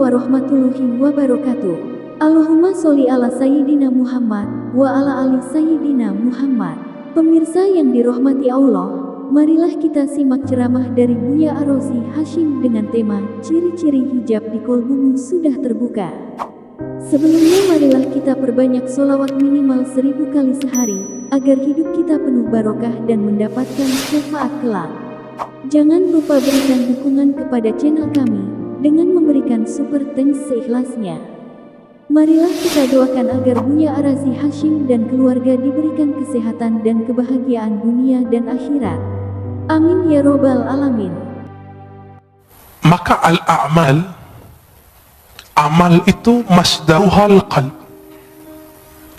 warahmatullahi wabarakatuh. Allahumma sholli ala Sayyidina Muhammad wa ala ali Sayyidina Muhammad. Pemirsa yang dirahmati Allah, marilah kita simak ceramah dari Buya Ar-Razi Hashim dengan tema ciri-ciri hijab di kolbumu sudah terbuka. Sebelumnya marilah kita perbanyak sholawat minimal 1000 kali sehari, agar hidup kita penuh barokah dan mendapatkan syafaat kelak. Jangan lupa berikan dukungan kepada channel kami dengan memberikan super thanks seikhlasnya. Marilah kita doakan agar Buya Ar-Razi Hashim dan keluarga diberikan kesehatan dan kebahagiaan dunia dan akhirat. Amin ya robbal alamin. Maka amal itu masdaruhal qalb,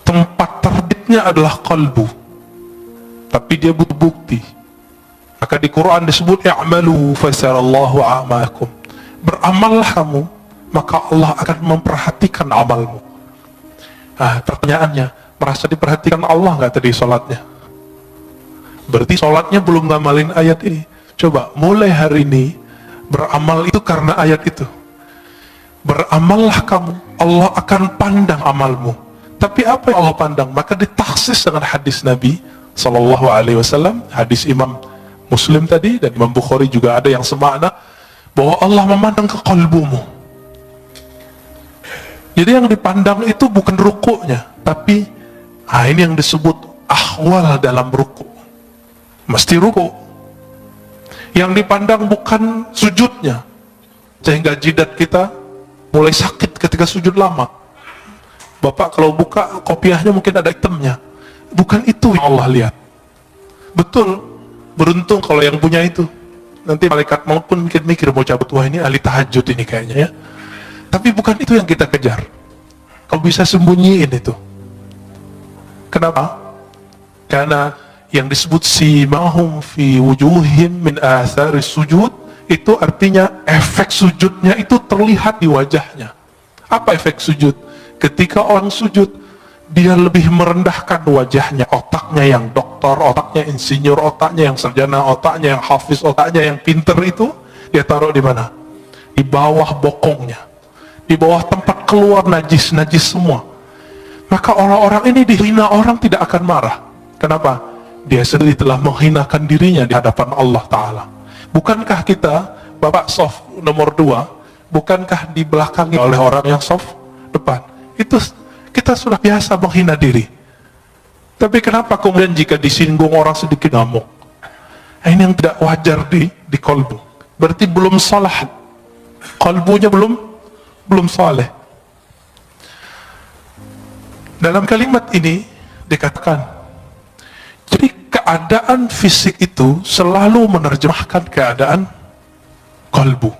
tempat terbitnya adalah kalbu, tapi dia butuh bukti. Maka di Quran disebut i'malu fasarallahu a'makum, beramallah kamu maka Allah akan memperhatikan amalmu. Pertanyaannya, merasa diperhatikan Allah nggak tadi sholatnya? Berarti sholatnya belum ngamalin ayat ini. Coba mulai hari ini beramal itu karena ayat itu. Beramallah kamu, Allah akan pandang amalmu. Tapi apa yang Allah pandang? Maka ditaksis dengan hadis Nabi SAW, hadis Imam Muslim tadi dan Imam Bukhari juga ada yang semakna, bahwa Allah memandang ke kalbumu. Jadi yang dipandang itu bukan rukuknya, tapi ini yang disebut ahwal dalam ruku. Mesti ruku. Yang dipandang bukan sujudnya, sehingga jidat kita mulai sakit ketika sujud lama. Bapak kalau buka kopiahnya mungkin ada hitamnya. Bukan itu yang Allah lihat. Betul, beruntung kalau yang punya itu. Nanti malaikat maut pun mikir mau cabut, wah ini ahli tahajud ini kayaknya ya. Tapi bukan itu yang kita kejar. Kau bisa sembunyiin itu. Kenapa? Karena yang disebut simahum fi wujuhim min atharis sujud, itu artinya efek sujudnya itu terlihat di wajahnya. Apa efek sujud? Ketika orang sujud, dia lebih merendahkan wajahnya, otaknya yang doktor, otaknya insinyur, otaknya yang sarjana, otaknya yang hafiz, otaknya yang pinter itu dia taruh di mana? Di bawah bokongnya, di bawah tempat keluar najis semua. Maka orang-orang ini dihina orang tidak akan marah. Kenapa? Dia sendiri telah menghinakan dirinya di hadapan Allah Ta'ala. Bukankah kita, Bapak soft nomor 2, bukankah dibelakangi oleh orang yang soft depan? Itu kita sudah biasa menghina diri. Tapi kenapa kemudian jika disinggung orang sedikit ngamuk? Ini yang tidak wajar di kolbu. Berarti belum salah. Kolbunya belum saleh. Dalam kalimat ini dikatakan, jadi keadaan fisik itu selalu menerjemahkan keadaan kolbu.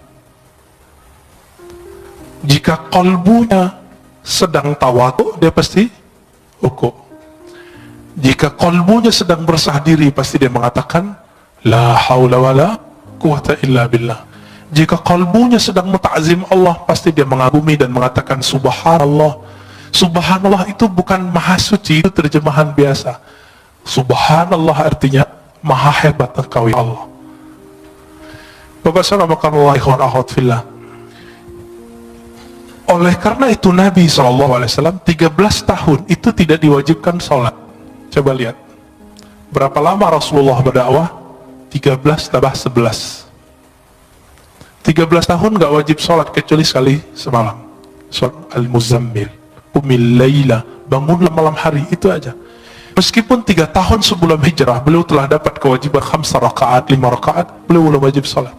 Jika kolbunya sedang tawadu, dia pasti ruku. Jika kolbunya sedang bersah diri, pasti dia mengatakan la haula wala quwata illa billah. Jika kolbunya sedang menta'zim Allah, pasti dia mengagumi dan mengatakan subhanallah. Subhanallah itu bukan maha suci, itu terjemahan biasa. Subhanallah artinya maha hebat engkau ya Allah. Bapak saudara ikhwan akhwat fillah. Oleh karena itu Nabi SAW 13 tahun itu tidak diwajibkan sholat. Coba lihat, berapa lama Rasulullah berdakwah? 13 tambah 11. 13 tahun gak wajib sholat kecuali sekali semalam. Surat Al-Muzammil, Qumil Laila, bangunlah malam hari, itu aja. Meskipun 3 tahun sebelum hijrah beliau telah dapat kewajiban 5 rakaat, 5 rakaat, beliau belum wajib sholat.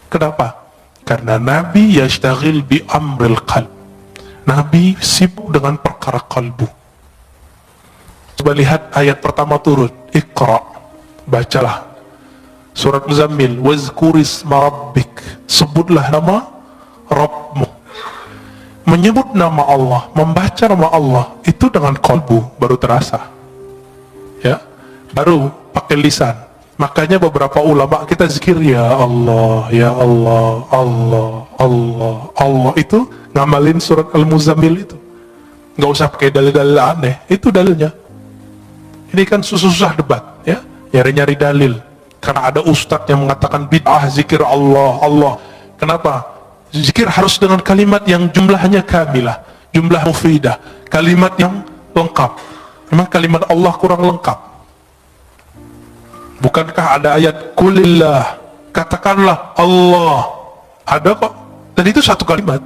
Kenapa? Karena Nabi yashtaghil bi amril qalb. Nabi sibuk dengan perkara kalbu. Coba lihat ayat pertama turun, Iqra, bacalah surat Muzammil, wazkurisma rabbik, sebutlah nama Rabbmu. Menyebut nama Allah, membaca nama Allah itu dengan kalbu baru terasa, ya, baru pakai lisan. Makanya beberapa ulama kita zikir ya Allah, ya Allah, Allah, Allah, Allah, itu ngamalin surat Al-Muzammil itu. Nggak usah pakai dalil-dalil aneh, itu dalilnya. Ini kan susah debat, ya, nyari-nyari dalil. Karena ada ustadz yang mengatakan bid'ah zikir Allah, Allah. Kenapa? Zikir harus dengan kalimat yang jumlahnya kamilah, jumlah mufidah, kalimat yang lengkap. Memang kalimat Allah kurang lengkap. Bukankah ada ayat kulillah, katakanlah Allah, ada kok. Dan itu satu kalimat,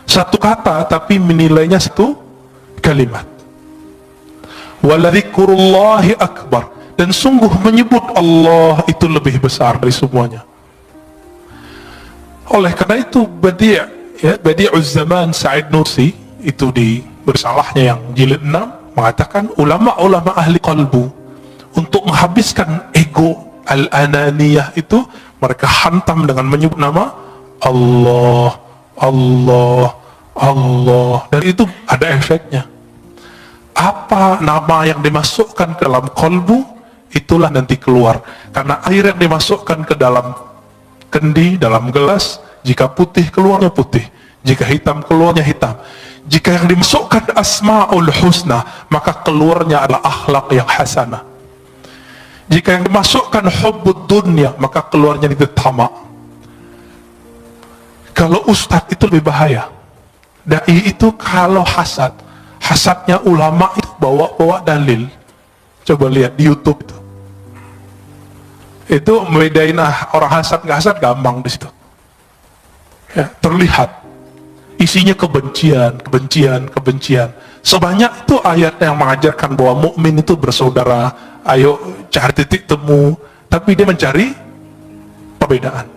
satu kata, tapi menilainya satu kalimat. Waladzikurullahi akbar, dan sungguh menyebut Allah itu lebih besar dari semuanya. Oleh karena itu Badi'uz Zaman Sa'id Nursi itu di bersalahnya yang jilid 6 mengatakan ulama-ulama ahli qalbu untuk menghabiskan ego al-ananiyah itu mereka hantam dengan menyebut nama Allah, Allah, Allah, dan itu ada efeknya. Apa nama yang dimasukkan ke dalam qalbu, itulah nanti keluar. Karena air yang dimasukkan ke dalam kendi, dalam gelas, jika putih keluarnya putih, jika hitam keluarnya hitam. Jika yang dimasukkan asma'ul husna, maka keluarnya adalah akhlak yang hasanah. Jika yang dimasukkan hubbud dunya, maka keluarnya itu tamak. Kalau ustadz itu lebih bahaya. Dai itu kalau hasad, hasadnya ulama itu bawa dalil. Coba lihat di YouTube itu membedain orang hasad nggak hasad gampang di situ. Ya, terlihat isinya kebencian, kebencian, kebencian. Sebanyak itu ayat yang mengajarkan bahwa mukmin itu bersaudara. Ayo cari titik temu, tapi dia mencari perbedaan.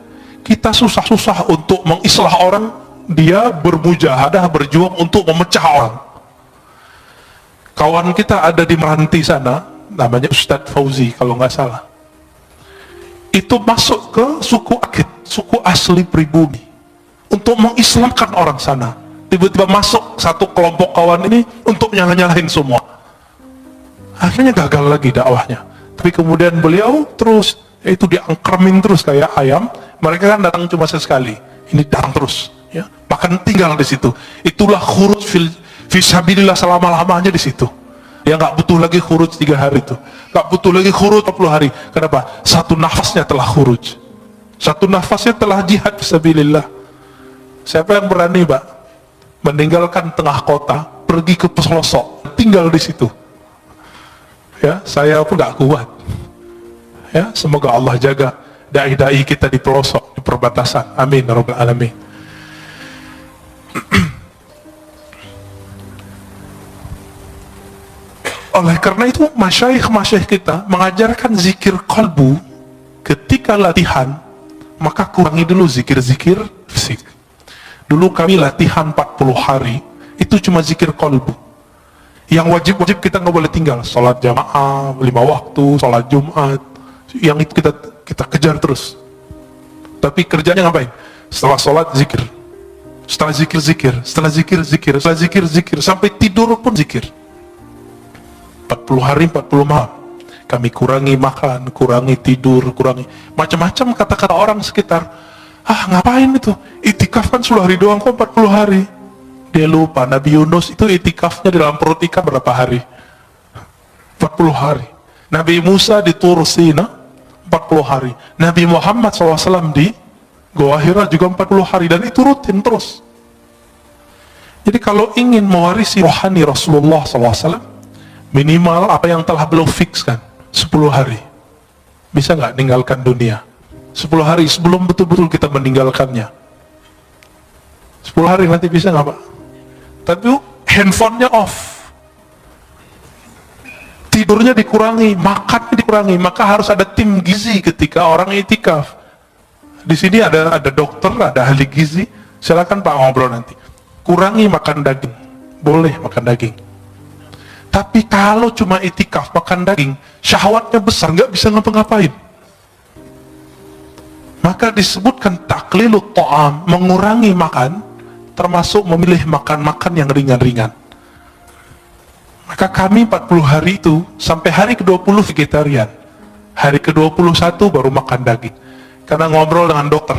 Kita susah-susah untuk mengislah orang, dia bermujahadah, berjuang untuk memecah orang. Kawan kita ada di Meranti sana, namanya Ustadz Fauzi kalau nggak salah. Itu masuk ke suku Akit, suku asli pribumi, untuk mengislamkan orang sana. Tiba-tiba masuk satu kelompok kawan ini untuk nyalahin semua. Akhirnya gagal lagi dakwahnya. Tapi kemudian beliau terus itu diangkremin terus kayak ayam. Mereka kan datang cuma sesekali, ini datang terus, ya. Bahkan tinggal di situ. Itulah khuruj fisabilillah selama-lamanya di situ. Dia nggak butuh lagi khuruj 3 hari itu, nggak butuh lagi khuruj 40 hari. Kenapa? Satu nafasnya telah khuruj, satu nafasnya telah jihad fisabilillah. Siapa yang berani, Pak, meninggalkan tengah kota, pergi ke pelosok, tinggal di situ? Ya, saya pun nggak kuat. Ya, semoga Allah jaga dai-dai kita di pelosok, di perbatasan. Amin ya rabbal alamin. Oleh karena itu masyayikh kita mengajarkan zikir qalbu. Ketika latihan, maka kurangi dulu zikir-zikir fisik. Dulu kami latihan 40 hari, itu cuma zikir qalbu. Yang wajib-wajib kita nggak boleh tinggal. Sholat jamaah 5 waktu, sholat Jumat, yang itu kita kejar terus. Tapi kerjanya ngapain? Setelah sholat zikir, setelah zikir zikir, setelah zikir zikir, setelah zikir zikir, sampai tidur pun zikir. 40 hari 40 malam kami kurangi makan, kurangi tidur, kurangi macam-macam kata-kata orang sekitar. Ngapain itu? Itikaf kan 10 hari doang kok 40 hari. Dia lupa Nabi Yunus itu itikafnya di dalam perut ikan berapa hari? 40 hari. Nabi Musa di Tur Sina 40 hari. Nabi Muhammad SAW di Goa Hira juga 40 hari, dan itu rutin terus. Jadi kalau ingin mewarisi rohani Rasulullah SAW, minimal apa yang telah beliau fikskan 10 hari. Bisa nggak tinggalkan dunia 10 hari sebelum betul-betul kita meninggalkannya? 10 hari nanti bisa nggak, Pak? Tapi handphonenya off, tidurnya dikurangi, makannya dikurangi. Maka harus ada tim gizi ketika orang itikaf. Di sini ada dokter, ada ahli gizi. Silakan Pak ngobrol nanti. Kurangi makan daging, boleh makan daging. Tapi kalau cuma itikaf makan daging, syahwatnya besar, nggak bisa ngapa-ngapain. Maka disebutkan taklilut ta'am, mengurangi makan, termasuk memilih makan-makan yang ringan-ringan. Maka kami 40 hari itu, sampai hari ke-20 vegetarian. Hari ke-21 baru makan daging. Karena ngobrol dengan dokter.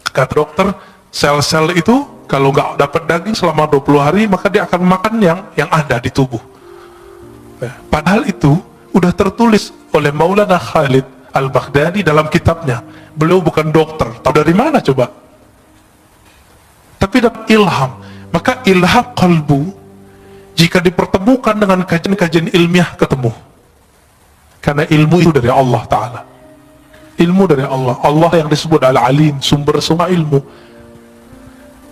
Kata dokter, sel-sel itu kalau nggak dapat daging selama 20 hari, maka dia akan makan yang ada di tubuh. Padahal itu udah tertulis oleh Maulana Khalid Al-Baghdadi dalam kitabnya. Beliau bukan dokter, tahu dari mana coba? tapi dapat ilham. Maka ilham qalbu jika dipertemukan dengan kajian-kajian ilmiah ketemu. Karena ilmu itu dari Allah Ta'ala. Ilmu dari Allah. Allah yang disebut Al-Alim, sumber semua ilmu.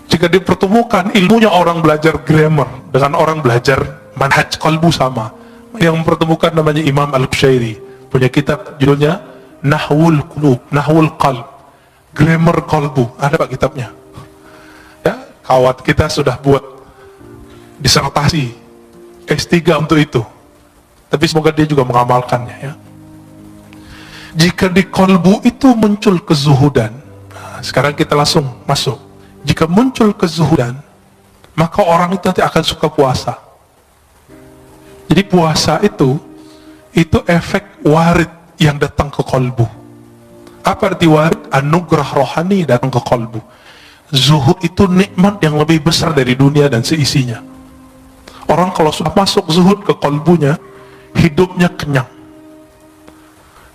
Jika dipertemukan ilmunya orang belajar grammar dengan orang belajar manhaj qalbu sama. Yang mempertemukan namanya Imam Al-Qushairi, punya kitab judulnya Nahwul Qulub, Nahwul Qalb, grammar qalbu. Ada Pak kitabnya. Ya, kawan kita sudah buat disertasi S3 untuk itu. Tapi semoga dia juga mengamalkannya ya. Jika di qalbu itu muncul kezuhudan, nah, sekarang kita langsung masuk. Jika muncul kezuhudan, maka orang itu nanti akan suka puasa. Jadi puasa itu efek warid yang datang ke qalbu. Apa arti warid? Anugerah rohani datang ke qalbu. Zuhud itu nikmat yang lebih besar dari dunia dan seisinya. Orang kalau sudah masuk zuhud ke qalbunya, hidupnya kenyang.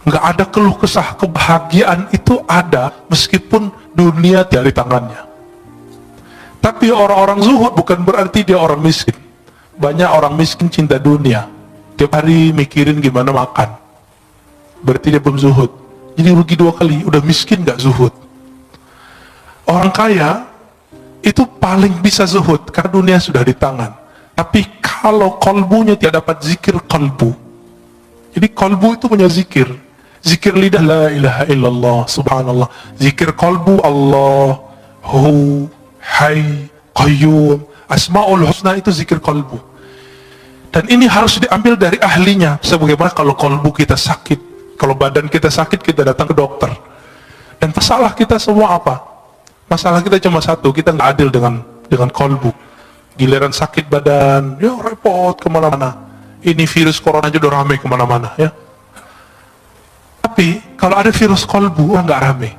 Nggak ada keluh kesah, kebahagiaan itu ada meskipun dunia tidak di tangannya. Tapi orang-orang zuhud bukan berarti dia orang miskin. Banyak orang miskin cinta dunia, tiap hari mikirin gimana makan, berarti dia belum zuhud. Jadi rugi dua kali, udah miskin nggak zuhud. Orang kaya itu paling bisa zuhud karena dunia sudah di tangan. Tapi kalau kolbunya tidak dapat zikir qalbu, jadi kolbu itu punya zikir, zikir lidah la ilaha illallah subhanallah, zikir qalbu Allahu Hayy Qayyum, Asmaul Husna itu zikir qalbu. Dan ini harus diambil dari ahlinya. Sebagaimana kalau qalbu kita sakit, kalau badan kita sakit, kita datang ke dokter. Dan masalah kita semua apa? Masalah kita cuma satu, kita nggak adil dengan qalbu. Giliran sakit badan, ya repot kemana-mana. Ini virus corona aja udah rame kemana-mana ya. Tapi kalau ada virus qalbu, nggak rame.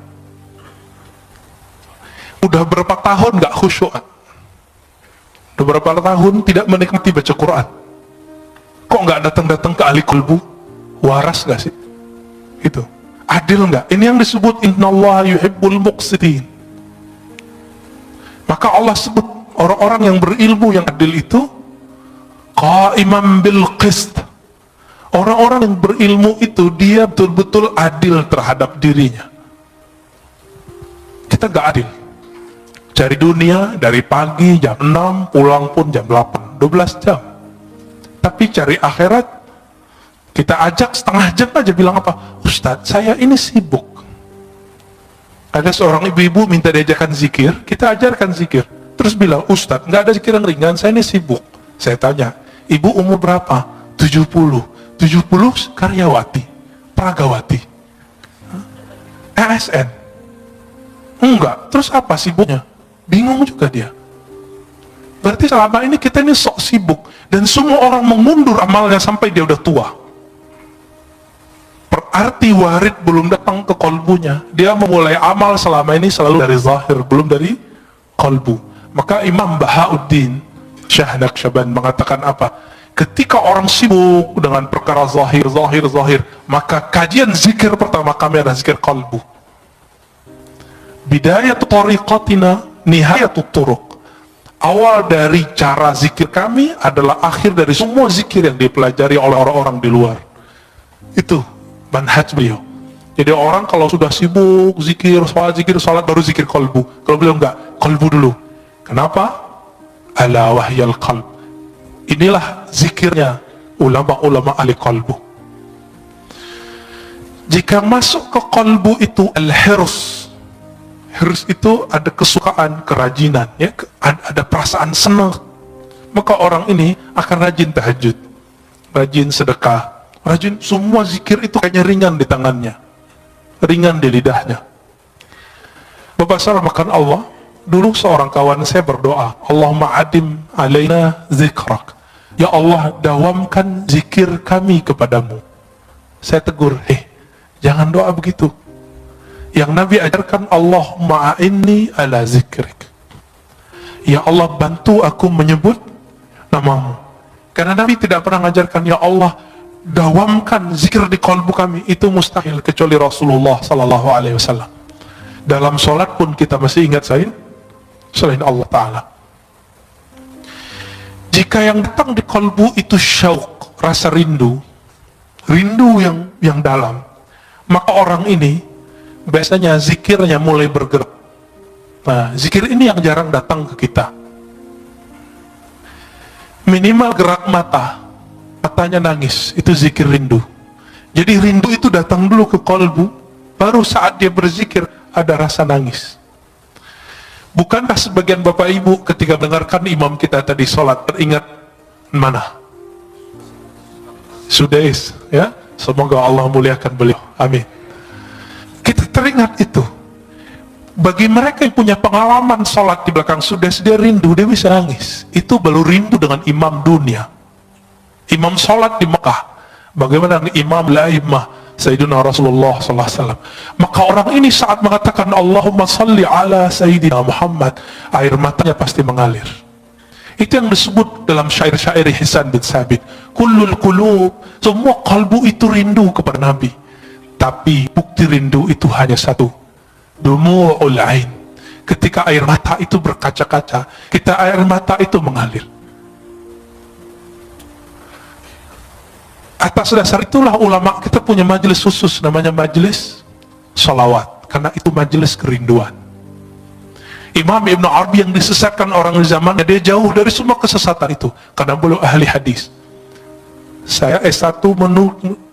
Udah berapa tahun nggak khusyuk, udah berapa tahun tidak menikmati baca Quran, kok nggak datang-datang ke ahli qalbu? Waras nggak sih? Itu adil nggak? Ini yang disebut innallaha yuhibbul muqsitin. Maka Allah sebut orang-orang yang berilmu yang adil itu qaiman bil qist. Orang-orang yang berilmu itu dia betul-betul adil terhadap dirinya. Kita nggak adil. Cari dunia dari pagi jam 6, pulang pun jam 8, 12 jam. Tapi cari akhirat, kita ajak setengah jam aja, bilang apa? Ustadz, saya ini sibuk. Ada seorang ibu-ibu minta diajarkan zikir, kita ajarkan zikir. Terus bilang, Ustadz, nggak ada zikir yang ringan, saya ini sibuk. Saya tanya, ibu umur berapa? 70. 70 karyawati, pragawati, ASN. Enggak, terus apa sibuknya? Bingung juga dia. Berarti selama ini kita ini sok sibuk, dan semua orang mengundur amalnya sampai dia udah tua. Berarti warid belum datang ke kolbunya. Dia memulai amal selama ini selalu dari zahir, belum dari kolbu. Maka Imam Bahauddin Syah Naqsyaband mengatakan apa? Ketika orang sibuk dengan perkara zahir, maka kajian zikir pertama kami adalah zikir kolbu. Bidayatu tariqatina nihayatut turuq. Awal dari cara zikir kami adalah akhir dari semua zikir yang dipelajari oleh orang-orang di luar. Itu manhaj beliau. Jadi orang kalau sudah sibuk zikir, salat baru zikir qalbu. Kalau beliau enggak, qalbu dulu. Kenapa? Ala wahyal qalb. Inilah zikirnya ulama-ulama ahli qalbu. Jika masuk ke qalbu itu al-hirs. Hirs itu ada kesukaan, kerajinan, ya, ada perasaan senang. Maka orang ini akan rajin tahajud, rajin sedekah, rajin semua zikir itu kayaknya ringan di tangannya, ringan di lidahnya. Bapak salah makan Allah. Dulu seorang kawan saya berdoa, Allahumma adim alaina zikrak. Ya Allah, dawamkan zikir kami kepadamu. Saya tegur, jangan doa begitu. Yang Nabi ajarkan, Allahumma a'inni ala zikrik. Ya Allah, bantu aku menyebut namamu. Karena Nabi tidak pernah mengajarkan, ya Allah, dawamkan zikir di qalbu kami. Itu mustahil kecuali Rasulullah sallallahu alaihi wasallam. Dalam sholat pun kita masih ingat saya, selain Allah Ta'ala. Jika yang datang di kolbu itu syauq, rasa rindu yang dalam, maka orang ini biasanya zikirnya mulai bergerak. Nah, zikir ini yang jarang datang ke kita. Minimal gerak matanya nangis, itu zikir rindu. Jadi rindu itu datang dulu ke kolbu, baru saat dia berzikir ada rasa nangis. Bukankah sebagian bapak ibu ketika mendengarkan imam kita tadi sholat teringat mana? Sudais, ya. Semoga Allah muliakan beliau. Amin. Kita teringat itu. Bagi mereka yang punya pengalaman sholat di belakang Sudais, dia rindu, dia bisa nangis. Itu baru rindu dengan imam dunia. Imam sholat di Mekah. Bagaimana imam la'imah Sayyidina Rasulullah SAW. Maka orang ini saat mengatakan Allahumma salli ala Sayyidina Muhammad, air matanya pasti mengalir. Itu yang disebut dalam syair-syair Hisan bin Sabit, kullul qulub, semua kalbu itu rindu kepada Nabi. Tapi bukti rindu itu hanya satu, dumu'ul ain. Ketika air mata itu berkaca-kaca, air mata itu mengalir. Atas dasar itulah ulama kita punya majelis khusus namanya majelis salawat, karena itu majelis kerinduan. Imam Ibn Arabi yang disesatkan orang di zamannya, dia jauh dari semua kesesatan itu karena beliau ahli hadis. Saya S1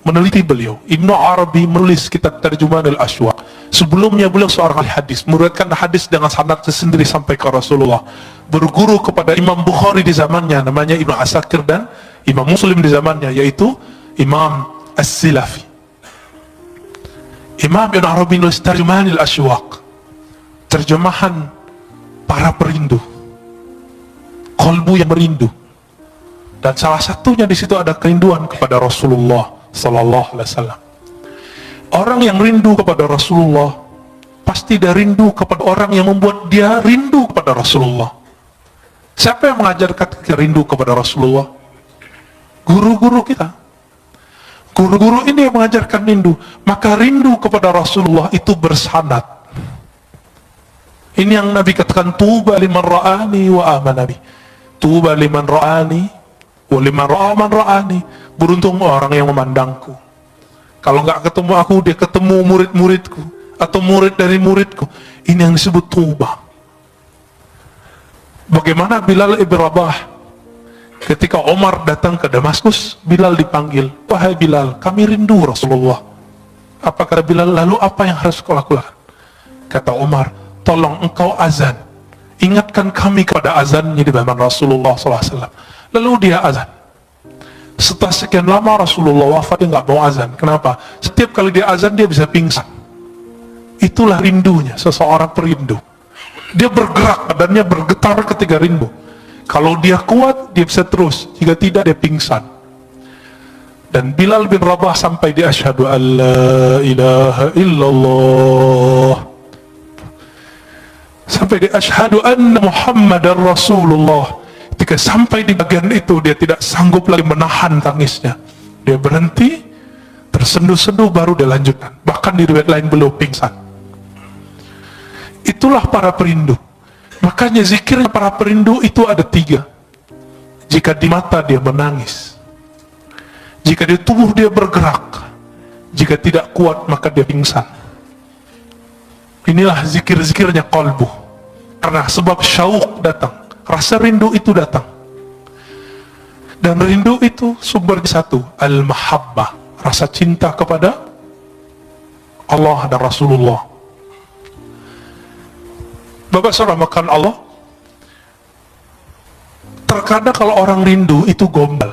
meneliti beliau. Ibn Arabi menulis kitab Tarjumanul Aswaq. Sebelumnya beliau seorang ahli hadis, meriwayatkan hadis dengan sanad sendiri sampai ke Rasulullah. Berguru kepada Imam Bukhari di zamannya namanya Ibn Asakir, dan Imam Muslim di zamannya yaitu Imam As-Silafi. Imam Ibn Arabi menulis Tarjumanul Aswaq, terjemahan para perindu, kolbu yang merindu, dan salah satunya di situ ada kerinduan kepada Rasulullah Sallallahu Alaihi Wasallam. Orang yang rindu kepada Rasulullah pasti dia rindu kepada orang yang membuat dia rindu kepada Rasulullah. Siapa yang mengajarkan kita rindu kepada Rasulullah? Guru-guru kita. Guru-guru ini yang mengajarkan rindu. Maka rindu kepada Rasulullah itu bersanad. Ini yang Nabi katakan, tuba liman ra'ani wa amana bi. Tuba liman ra'ani wa liman ra'aman ra'ani. Beruntung orang yang memandangku. Kalau nggak ketemu aku, dia ketemu murid-muridku atau murid dari muridku. Ini yang disebut tuba. Bagaimana Bilal ibn Rabah ketika Omar datang ke Damaskus, Bilal dipanggil, wahai Bilal, kami rindu Rasulullah. Apa kata Bilal? Lalu apa yang harus kau lakukan? Kata Omar, tolong engkau azan, ingatkan kami kepada azannya di zaman Rasulullah SAW. Lalu dia azan. Setelah sekian lama Rasulullah wafat, dia nggak mau azan. Kenapa? Setiap kali dia azan dia bisa pingsan. Itulah rindunya seseorang perindu. Dia bergerak, badannya bergetar ketika rindu. Kalau dia kuat, dia bisa terus. Jika tidak, dia pingsan. Dan Bilal bin Rabah sampai di asyhadu an la ilaha illallah, sampai di asyhadu anna Muhammadar Rasulullah. Ketika sampai di bagian itu, dia tidak sanggup lagi menahan tangisnya. Dia berhenti, tersenduh-senduh, baru dia lanjutkan. Bahkan di riwayat lain beliau pingsan. Itulah para perindu. Makanya zikirnya para perindu itu ada 3. Jika di mata dia menangis, jika di tubuh dia bergerak, jika tidak kuat maka dia pingsan. Inilah zikir-zikirnya qalbu. Karena sebab syauq datang, rasa rindu itu datang. Dan rindu itu sumbernya satu, al-mahabbah, rasa cinta kepada Allah dan Rasulullah. Bapak saudara makan Allah, terkadang kalau orang rindu itu gombal,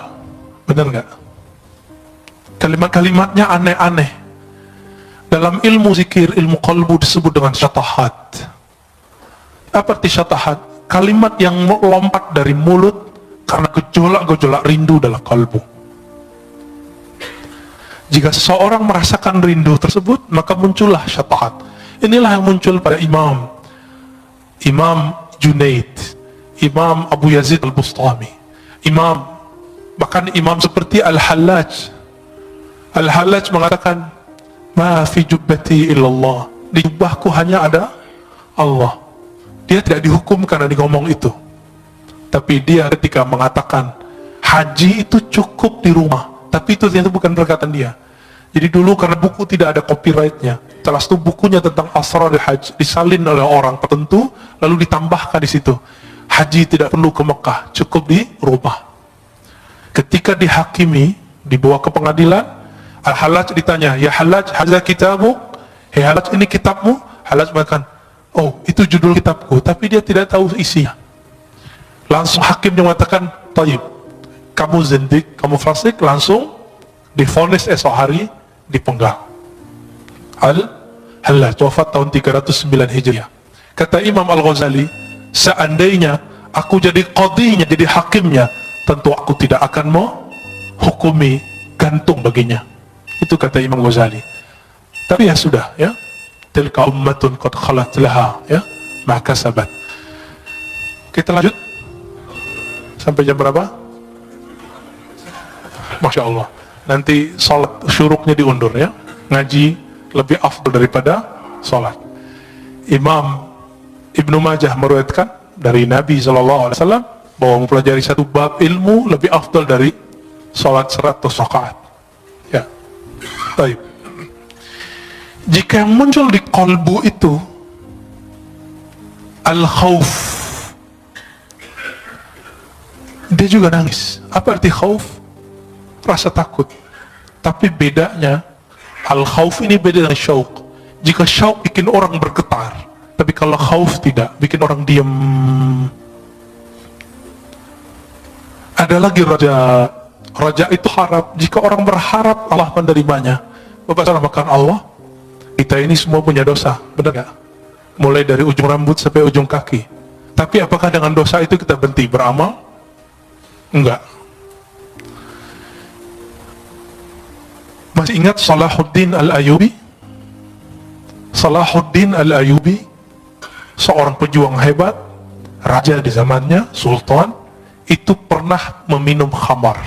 benar nggak? Kalimat-kalimatnya aneh-aneh. Dalam ilmu zikir, ilmu qalbu disebut dengan syatahat. Apa arti syatahat? Kalimat yang melompat dari mulut karena gejolak-gejolak rindu dalam kalbu. Jika seseorang merasakan rindu tersebut, maka muncullah syatahat. Inilah yang muncul pada Imam Junaid, Imam Abu Yazid al-Bustami, bahkan imam seperti Al-Hallaj. Al-Hallaj mengatakan, ma fi jubbati illallah, di jubahku hanya ada Allah. Dia tidak dihukum karena dia ngomong itu. Tapi dia ketika mengatakan haji itu cukup di rumah, tapi itu ternyata bukan perkataan dia. Jadi dulu karena buku tidak ada copyrightnya, salah satu bukunya tentang asrar haji disalin oleh orang tertentu, lalu ditambahkan di situ, haji tidak perlu ke Mekah, cukup di rumah. Ketika dihakimi, dibawa ke pengadilan, Al-Hallaj ditanya, ya Hallaj, hadza kitabuk, hei Hallaj, ini kitabmu? Hallaj mengatakan, oh itu judul kitabku, tapi dia tidak tahu isinya. Langsung hakimnya mengatakan, tayyib, kamu zindik, kamu fasik, langsung divonis esok hari, dipenggal. Al-Hallaj wafat tahun 309 Hijriah. Kata Imam Al-Ghazali, seandainya aku jadi qadhinya, jadi hakimnya, tentu aku tidak akan mau hukumi gantung baginya. Itu kata Imam Ghazali. Tapi ya sudah, ya, tilka ummatun qad khalat laha, ya, ma kasabat. Kita lanjut sampai jam berapa? Masya Allah. Nanti sholat syuruknya diundur, ya. Ngaji lebih afdal daripada sholat. Imam Ibnu Majah meriwayatkan dari Nabi SAW bahwa mempelajari satu bab ilmu lebih afdal dari sholat 100 rakaat. Ya. Baik. Jika yang muncul di qalbu itu al-khawf, dia juga nangis. Apa arti khawf? Rasa takut. Tapi bedanya, al-khawf ini beda dengan syauq. Jika syauq bikin orang bergetar, tapi kalau khawf tidak, bikin orang diam. Ada lagi raja. Raja itu harap. Jika orang berharap, Allah menerimanya. Bapak salah makan Allah, kita ini semua punya dosa, benar gak? Mulai dari ujung rambut sampai ujung kaki. Tapi apakah dengan dosa itu kita berhenti beramal? Enggak. Masih ingat Salahuddin Al-Ayyubi? Salahuddin Al-Ayyubi, seorang pejuang hebat, raja di zamannya, sultan, itu pernah meminum khamar.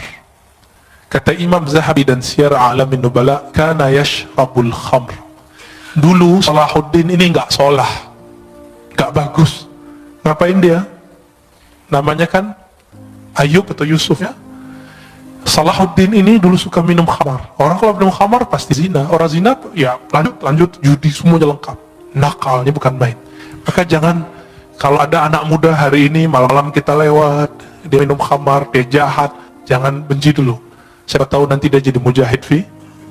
Kata Imam Zahabi dan Siyar A'lamin Nubala, kana yashrabul khamr. Dulu Salahuddin ini nggak sholah, nggak bagus. Ngapain dia? Namanya kan Ayub atau Yusuf, ya. Salahuddin ini dulu suka minum khamar. Orang kalau minum khamar pasti zina. Orang zina ya lanjut judi, semuanya lengkap. Nakalnya bukan main. Maka jangan, kalau ada anak muda hari ini malam-malam kita lewat, dia minum khamar, dia jahat, jangan benci dulu. Siapa tahu nanti dia jadi mujahid fi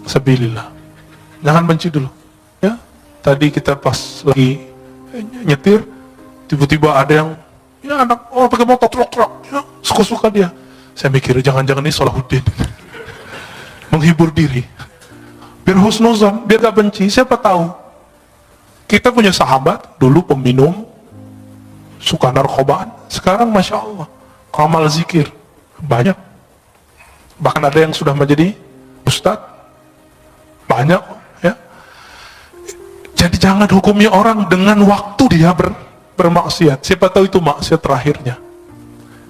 sabilillah. Jangan benci dulu. Ya, tadi kita pas lagi nyetir, tiba-tiba ada yang, ya anak orang pakai motor truk-truk, ya, suka-suka dia. Saya mikir jangan-jangan ini Salahuddin menghibur diri, biar husnuzan, biar gak benci. Siapa tahu. Kita punya sahabat dulu peminum, suka narkobaan, sekarang Masya Allah kamal zikir banyak, bahkan ada yang sudah menjadi ustadz, banyak, ya. Jadi jangan hukumi orang dengan waktu dia bermaksiat. Siapa tahu itu maksiat terakhirnya.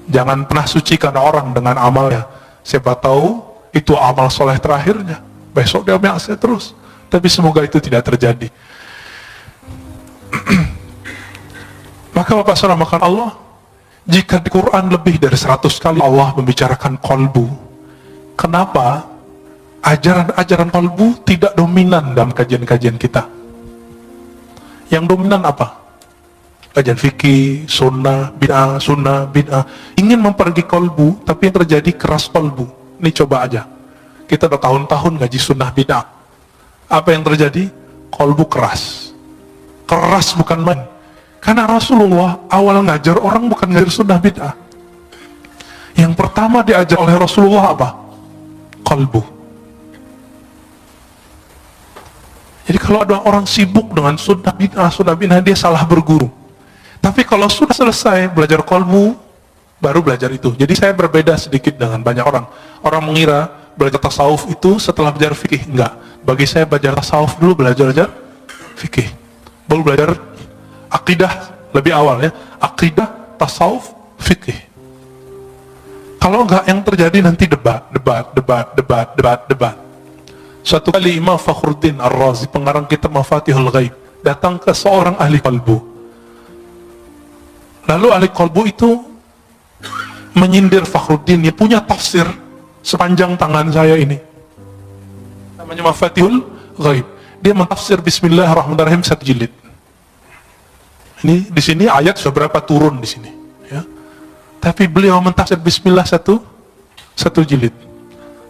Jangan pernah sucikan orang dengan amalnya. Siapa tahu itu amal soleh terakhirnya. Besok dia maksiat terus. Tapi semoga itu tidak terjadi. Maka Bapak saudara makan Allah, jika di Quran lebih dari 100 kali Allah membicarakan kolbu, kenapa ajaran-ajaran kolbu tidak dominan dalam kajian-kajian kita? Yang dominan apa? Kajian fikih, sunnah, bid'ah, ingin memperbaiki kolbu, tapi yang terjadi keras kolbu. Ini coba aja, kita udah tahun-tahun ngaji sunnah bid'ah. Apa yang terjadi? Kolbu keras bukan main. Karena Rasulullah awal ngajar orang bukan ngajar sunnah bid'ah. Yang pertama diajar oleh Rasulullah apa? Kolbu. Jadi kalau ada orang sibuk dengan sunnah bid'ah, dia salah berguru. Tapi kalau sudah selesai belajar kolbu, baru belajar itu. Jadi saya berbeda sedikit dengan banyak orang. Orang mengira belajar tasawuf itu setelah belajar fikih. Enggak. Bagi saya belajar tasawuf dulu, belajar fikih. Baru belajar akidah lebih awal, ya. Akidah, tasawuf, fikih. Kalau enggak, yang terjadi nanti debat. Suatu kali Imam Fakhruddin Ar-Razi, pengarang kitab Mafatihul Ghaib, datang ke seorang ahli kalbu. Lalu ahli kolbu itu menyindir Fakhruddin yang punya tafsir sepanjang tangan saya ini, namanya Mafatihul Ghaib. Dia mentafsir Bismillahirrahmanirrahim 1 jilid. Ini di sini ayat sudah berapa turun di sini, ya. Tapi beliau mentafsir Bismillah satu jilid.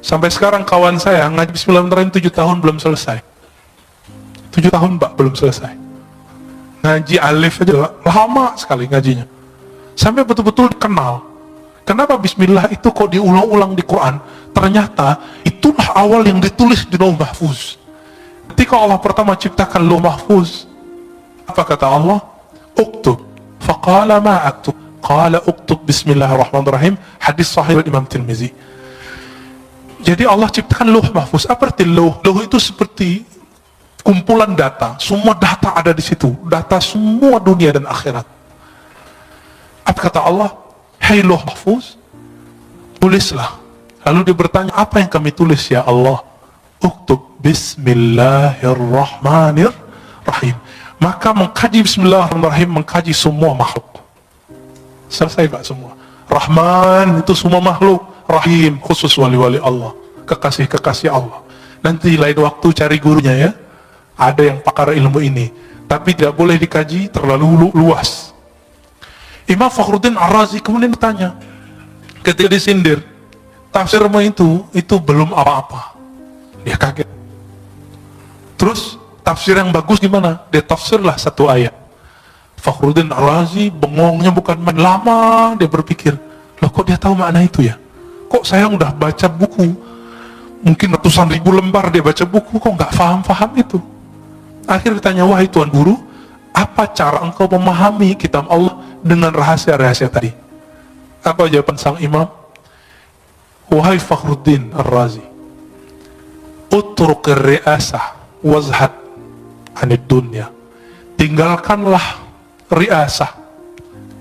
Sampai sekarang kawan saya ngaji Bismillahirrahmanirrahim 7 tahun belum selesai. 7 tahun Pak belum selesai. Ngaji alif aja lama sekali ngajinya. Sampai betul-betul kenal. Kenapa Bismillah itu kok diulang-ulang di Quran? Ternyata itulah awal yang ditulis di Lauh Mahfuz. Ketika Allah pertama ciptakan Lauh Mahfuz, apa kata Allah? Uktub. Faqala ma aktub. Qala uktub Bismillahirrahmanirrahim. Hadis sahih Imam Tirmizi. Jadi Allah ciptakan Lauh Mahfuz. Apa arti Lauh? Lauh itu seperti kumpulan data. Semua data ada di situ. Data semua dunia dan akhirat. Apa kata Allah? Hai Lauh Mahfuz, tulislah. Lalu dia bertanya, apa yang kami tulis ya Allah? Uktub Bismillahirrahmanirrahim. Maka mengkaji Bismillahirrahmanirrahim, mengkaji semua makhluk. Selesai Pak semua. Rahman itu semua makhluk. Rahim khusus wali-wali Allah, kekasih-kekasih Allah. Nanti lain waktu cari gurunya ya. Ada yang pakar ilmu ini, tapi tidak boleh dikaji terlalu luas. Imam Fakhruddin Ar-Razi kemudian bertanya, ketika disindir, tafsirmu itu belum apa-apa. Dia kaget. Terus tafsir yang bagus gimana? Dia tafsirlah 1 ayat. Fakhruddin Ar-Razi bengongnya bukan main, lama dia berpikir, loh kok dia tahu makna itu ya? Kok saya udah baca buku, mungkin ratusan ribu lembar dia baca buku, kok nggak paham itu? Akhirnya ditanya, wahai Tuan Guru, apa cara engkau memahami kitab Allah dengan rahasia-rahasia tadi? Apa jawaban sang imam? Wahai Fakhruddin Ar-Razi, utruk riasah wazhad anid dunya. Tinggalkanlah riasah,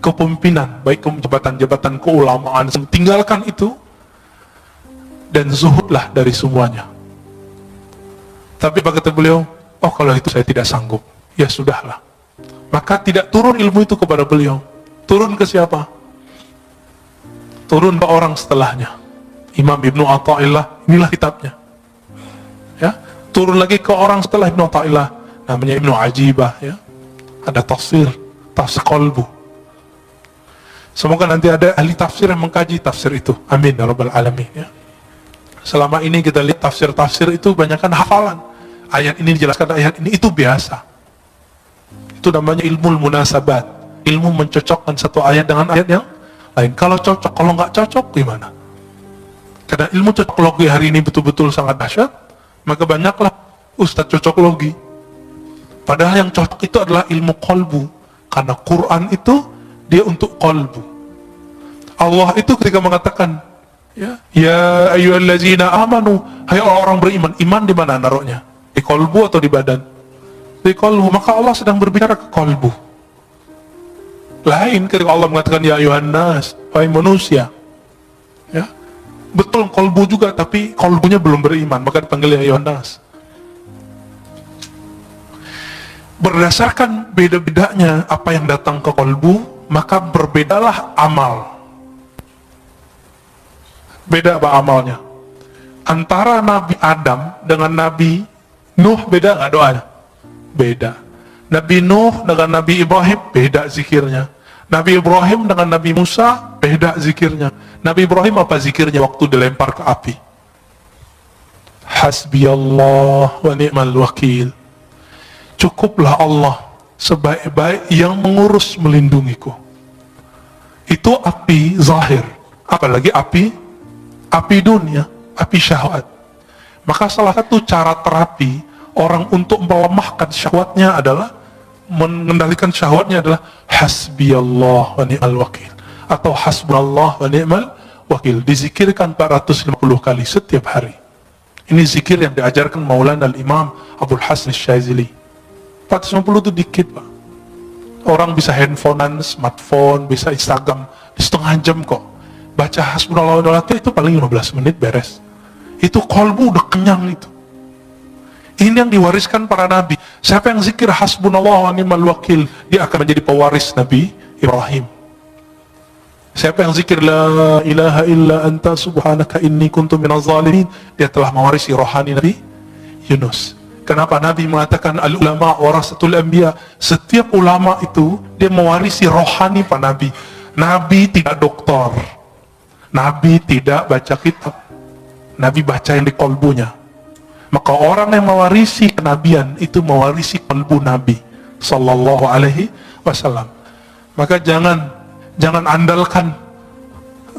kepemimpinan, baik jabatan-jabatan keulamaan, tinggalkan itu dan zuhudlah dari semuanya. Tapi kata beliau, oh kalau itu saya tidak sanggup, ya sudahlah. Maka tidak turun ilmu itu kepada beliau. Turun ke siapa? Turun ke orang setelahnya, Imam Ibnu Athaillah. Inilah kitabnya, ya. Turun lagi ke orang setelah Ibnu Athaillah, namanya Ibnu Ajibah, ya. Ada tafsir qalbu. Semoga nanti ada ahli tafsir yang mengkaji tafsir itu. Amin ya rabbal alamin, ya. Selama ini kita lihat tafsir-tafsir itu banyakkan hafalan. Ayat ini dijelaskan, ayat ini, itu biasa. Itu namanya ilmu munasabat. Ilmu mencocokkan satu ayat dengan ayat yang lain. Kalau cocok, kalau nggak cocok gimana? Karena ilmu cocokologi hari ini betul-betul sangat dahsyat, maka banyaklah ustadz cocokologi. Padahal yang cocok itu adalah ilmu qalbu. Karena Quran itu dia untuk qalbu. Allah itu ketika mengatakan, ya ayyuhallazina amanu, hai orang beriman. Iman di mana naruhnya? Di qalbu atau di badan? Di qalbu. Maka Allah sedang berbicara ke qalbu. Lain ketika Allah mengatakan ya ayyuhan nas, hai manusia. Ya. Betul qalbu juga, tapi qalbunya belum beriman, maka dipanggil ya ayyuhan nas. Berdasarkan beda-bedanya apa yang datang ke qalbu, maka berbedalah amal. Beda apa amalnya? Antara Nabi Adam dengan Nabi Nuh beda nggak doanya? Beda. Nabi Nuh dengan Nabi Ibrahim beda zikirnya. Nabi Ibrahim dengan Nabi Musa beda zikirnya. Nabi Ibrahim apa zikirnya waktu dilempar ke api? Hasbiyallah wa ni'mal wakil. Cukuplah Allah sebaik-baik yang mengurus melindungiku. Itu api zahir. Apalagi api dunia, api syahwat. Maka salah satu cara terapi orang untuk melemahkan syahwatnya adalah, mengendalikan syahwatnya adalah hasbiyallah wa ni'mal wakil, atau hasbunallah wa ni'mal wakil. Dizikirkan 450 kali setiap hari. Ini zikir yang diajarkan Maulana al-Imam Abdul Hasan Syazili. 450 itu dikit Pak. Orang bisa handphonean, smartphone, bisa Instagram di setengah jam kok. Baca hasbunallah wa ni'mal wakil itu paling 15 menit beres. Itu qalbu udah kenyang itu. Ini yang diwariskan para nabi. Siapa yang zikir hasbunallah wa ni'mal wakil, dia akan menjadi pewaris Nabi Ibrahim. Siapa yang zikir la ilaha illa anta subhanaka inni kuntu minaz zalimin, dia telah mewarisi rohani Nabi Yunus. Kenapa Nabi mengatakan al-ulama warasatul anbiya? Setiap ulama itu dia mewarisi rohani Pak Nabi. Nabi tidak doktor, Nabi tidak baca kitab, Nabi baca yang di kolbunya. Maka orang yang mewarisi kenabian itu mewarisi kolbu Nabi sallallahu alaihi wasallam. Maka jangan andalkan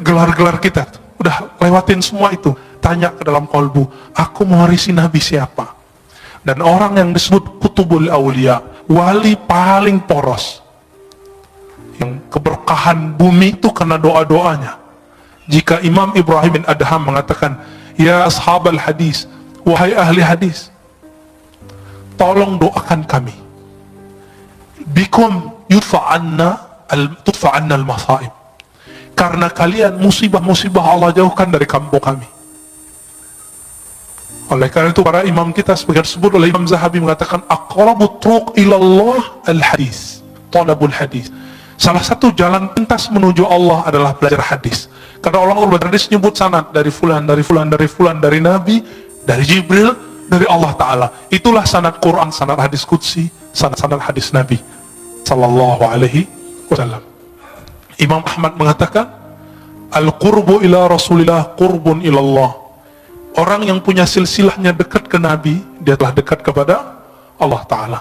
gelar-gelar kita. Udah lewatin semua itu. Tanya ke dalam kolbu, aku mewarisi Nabi siapa? Dan orang yang disebut kutubul aulia, wali paling poros, yang keberkahan bumi itu karena doa-doanya. Jika Imam Ibrahim bin Adham mengatakan, ya ashabal hadis, wahai ahli hadis, tolong doakan kami, bikum tudfa'anna al-masaib, karena kalian musibah-musibah Allah jauhkan dari kampung kami. Oleh karena itu para imam kita sebagai disebut oleh Imam Zahabi mengatakan aqrabut turuq ilallah al-hadis, talabul hadis. Salah satu jalan pintas menuju Allah adalah belajar hadis. Karena Allah belajar hadis nyebut sanad dari fulan, dari fulan, dari fulan, dari Nabi, dari Jibril, dari Allah Ta'ala. Itulah sanad Quran, sanad hadis qudsi, sanad hadis Nabi sallallahu alaihi wasallam. Imam Ahmad mengatakan al-qurbu ila Rasulillah qurbun ilallah. Orang yang punya silsilahnya dekat ke Nabi, dia telah dekat kepada Allah Ta'ala.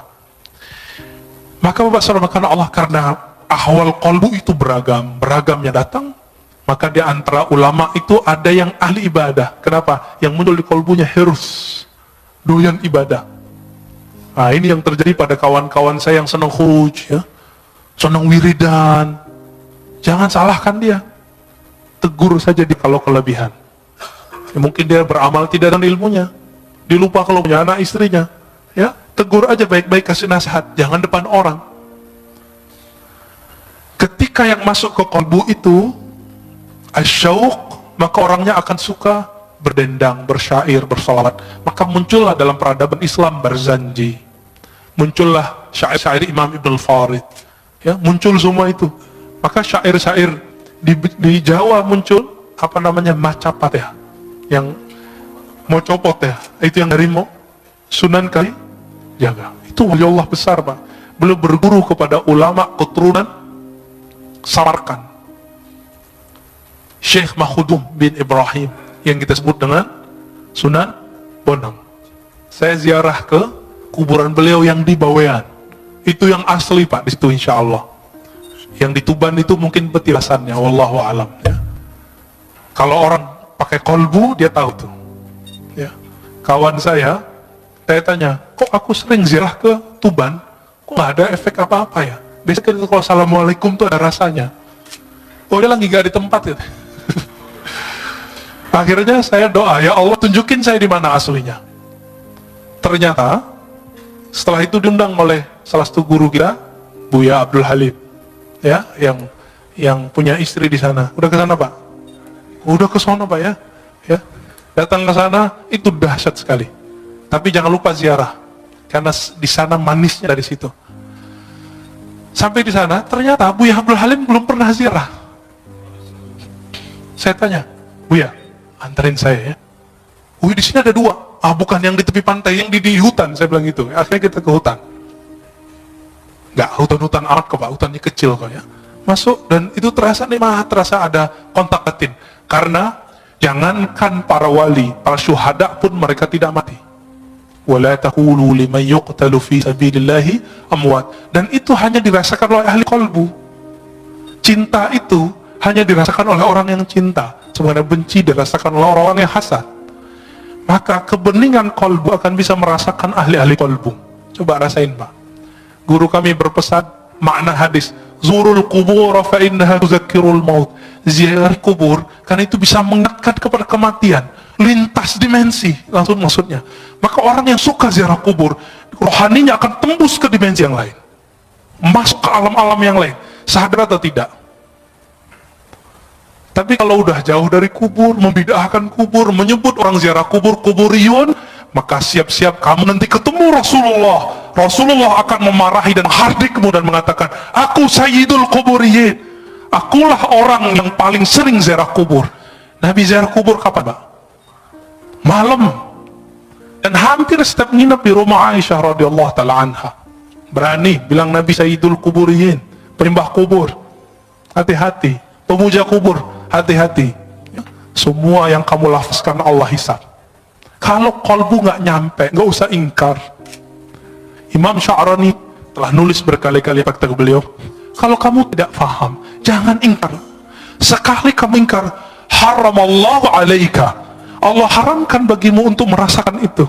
Maka Bapak Saudara, Allah, karena ahwal qalbu itu beragamnya datang, maka di antara ulama itu ada yang ahli ibadah. Kenapa? Yang muncul di qalbunya hirs, doyan ibadah. Nah, ini yang terjadi pada kawan-kawan saya yang senang khuruj, ya, senang wiridan. Jangan salahkan dia, tegur saja dia kalau kelebihan. Ya, mungkin dia beramal tidak dengan ilmunya, dilupa kalau punya anak istrinya, ya, tegur aja baik-baik, kasih nasihat, jangan depan orang. Ketika yang masuk ke kolbu itu asyauq, maka orangnya akan suka berdendang, bersyair, bersalawat. Maka muncullah dalam peradaban Islam Barzanji, muncullah syair-syair Imam Ibn Farid, ya, muncul semua itu. Maka syair-syair di Jawa muncul apa namanya macapat, ya, yang mau copot, ya, itu yang dari Sunan Kalijaga. Itu wali Allah besar, Pak. Beliau berguru kepada ulama keturunan Samarkand, Syekh Mahudum bin Ibrahim, yang kita sebut dengan Sunan Bonang. Saya ziarah ke kuburan beliau yang di Bawean. Itu yang asli, Pak, di situ insya Allah. Yang di Tuban itu mungkin petilasannya, wallahu alam, ya. Kalau orang pakai kolbu, dia tahu tuh, ya. Kawan saya tanya, kok aku sering ziarah ke Tuban, kok nggak ada efek apa-apa, ya? Biasanya kalau assalamualaikum tuh ada rasanya. Oh, dia lagi gak di tempat, gitu. Akhirnya saya doa, ya Allah tunjukin saya di mana aslinya. Ternyata setelah itu diundang oleh salah satu guru kita, Buya Abdul Halim, ya, yang punya istri di sana. Udah ke sana, Pak? Udah ke sana, Pak, ya. Ya. Datang ke sana itu dahsyat sekali. Tapi jangan lupa ziarah, karena di sana manisnya dari situ. Sampai di sana ternyata Buya Abdul Halim belum pernah ziarah. Saya tanya, Buya, anterin saya, ya. Wih, di sini ada dua. Ah, bukan yang di tepi pantai, yang di hutan. Saya bilang gitu. Akhirnya kita ke hutan. Nggak hutan-hutan amat kok, Pak, hutannya kecil kok, ya. Masuk dan itu terasa nikmat, terasa ada kontak batin. Karena jangankan para wali, para syuhada pun mereka tidak mati. Wala taqulu liman yuqtalu fi sabilillahi amwat. Dan itu hanya dirasakan oleh ahli qalbu. Cinta itu hanya dirasakan oleh orang yang cinta, sebenarnya benci dirasakan oleh orang-orang yang hasad. Maka kebeningan qalbu akan bisa merasakan ahli-ahli qalbu. Coba rasain, Pak. Guru kami berpesan makna hadis, zurul qubur fa innaha tuzakkirul maut. Ziarah kubur karena itu bisa mengingatkan kepada kematian, lintas dimensi langsung maksudnya. Maka orang yang suka ziarah kubur, rohaninya akan tembus ke dimensi yang lain, masuk ke alam-alam yang lain, sadar atau tidak. Tapi kalau udah jauh dari kubur, membid'ahkan kubur, menyebut orang ziarah kubur kuburiyun, maka siap-siap kamu nanti ketemu Rasulullah. Rasulullah akan memarahi dan menghardikmu dan mengatakan, aku sayyidul kuburiyin, Akulah orang yang paling sering ziarah kubur. Nabi ziarah kubur kapan, Pak? Malam. Dan hampir setiap nginep di rumah Aisyah radhiyallahu taala anha. Berani bilang Nabi Sayyidul Kuburiyin, penyembah kubur. Hati-hati, pemuja kubur, hati-hati. Semua yang kamu lafazkan Allah hisab. Kalau kalbu nggak nyampe, nggak usah ingkar. Imam Sya'rani telah nulis berkali-kali kata beliau, kalau kamu tidak faham, jangan ingkar. Sekali kamu ingkar, haramallahu alaika, Allah haramkan bagimu untuk merasakan itu.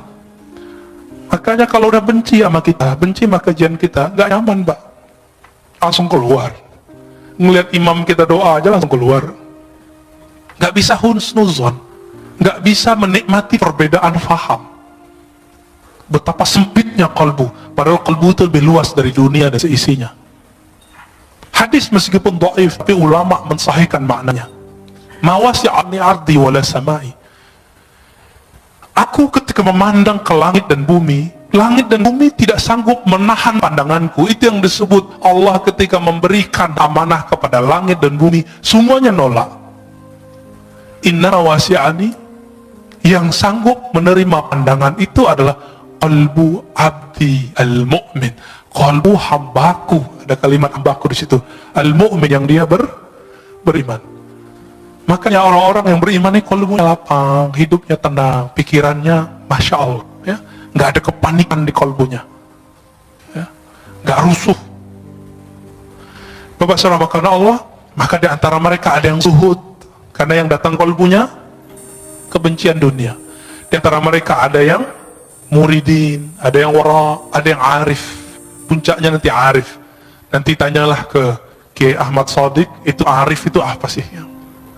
Makanya kalau udah benci sama kita, benci sama kajian kita, nggak nyaman, Pak. Langsung keluar. Ngelihat imam kita doa aja langsung keluar. Nggak bisa husnuzon, nggak bisa menikmati perbedaan faham. Betapa sempitnya kalbu, padahal kalbu itu lebih luas dari dunia dan seisinya. Hadis meskipun dhaif, tapi ulama mensahihkan maknanya. Mawasi'ani ardi wala samai. Aku ketika memandang ke langit dan bumi tidak sanggup menahan pandanganku. Itu yang disebut Allah ketika memberikan amanah kepada langit dan bumi, semuanya nolak. Inna wasi'ani, yang sanggup menerima pandangan itu adalah qalbu abdi al-mu'min, qalbu hambaku. Ada kalimat hambaku di situ, al-mu'min, yang dia beriman. Makanya orang-orang yang beriman ini qalbunya lapang, hidupnya tenang, pikirannya masya Allah, ya, nggak ada kepanikan di qalbunya, ya, nggak rusuh. Bapak saudara, karena Allah, maka di antara mereka ada yang zuhud, karena yang datang qalbunya kebencian dunia. Di antara mereka ada yang muridin, ada yang wara, ada yang arif. Puncaknya nanti arif. Nanti tanyalah ke Kiai Ahmad Shadiq, itu arif itu apa sih?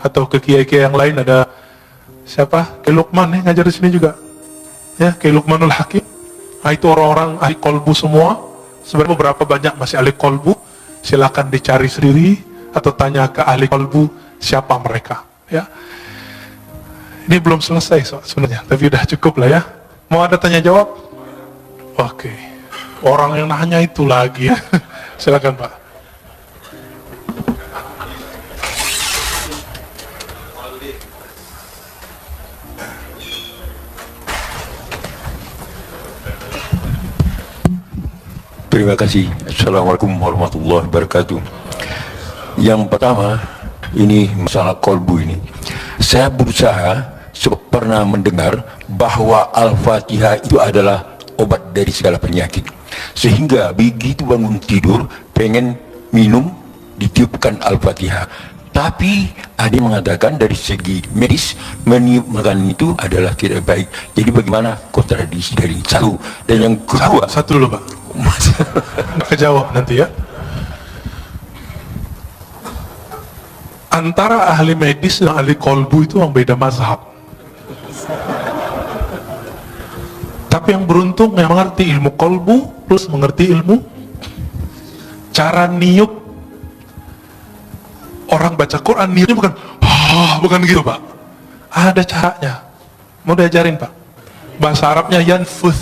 Atau ke kiai-kiai yang lain, ada siapa? Kiai Luqman ya, ngajar di sini juga. Ya, Kiai Luqmanul Hakim. Nah, itu orang-orang ahli kolbu semua. Sebenarnya beberapa banyak masih ahli kolbu. Silakan dicari sendiri atau tanya ke ahli kolbu siapa mereka. Ya. Ini belum selesai sebenarnya, tapi udah cukup lah ya. Mau ada tanya jawab? Oke. Orang yang nanya itu lagi ya. Silakan Pak. Terima kasih. Assalamualaikum warahmatullahi wabarakatuh. Yang pertama, ini masalah kolbu ini. Saya berusaha, pernah mendengar bahwa Al-Fatihah itu adalah obat dari segala penyakit. Sehingga begitu bangun tidur, pengen minum, ditiupkan Al-Fatihah. Tapi ada yang mengatakan dari segi medis, meniup makan itu adalah tidak baik. Jadi bagaimana kontradiksi dari satu? Dan yang kedua, satu dulu Pak. Nggak kejawab nanti ya. Antara ahli medis dan ahli kolbu itu yang beda mazhab. Tapi yang beruntung yang mengerti ilmu kolbu plus mengerti ilmu cara niup. Orang baca Quran niupnya bukan gitu Pak. Ada caranya. Mau diajarin Pak. Bahasa Arabnya yanfuth.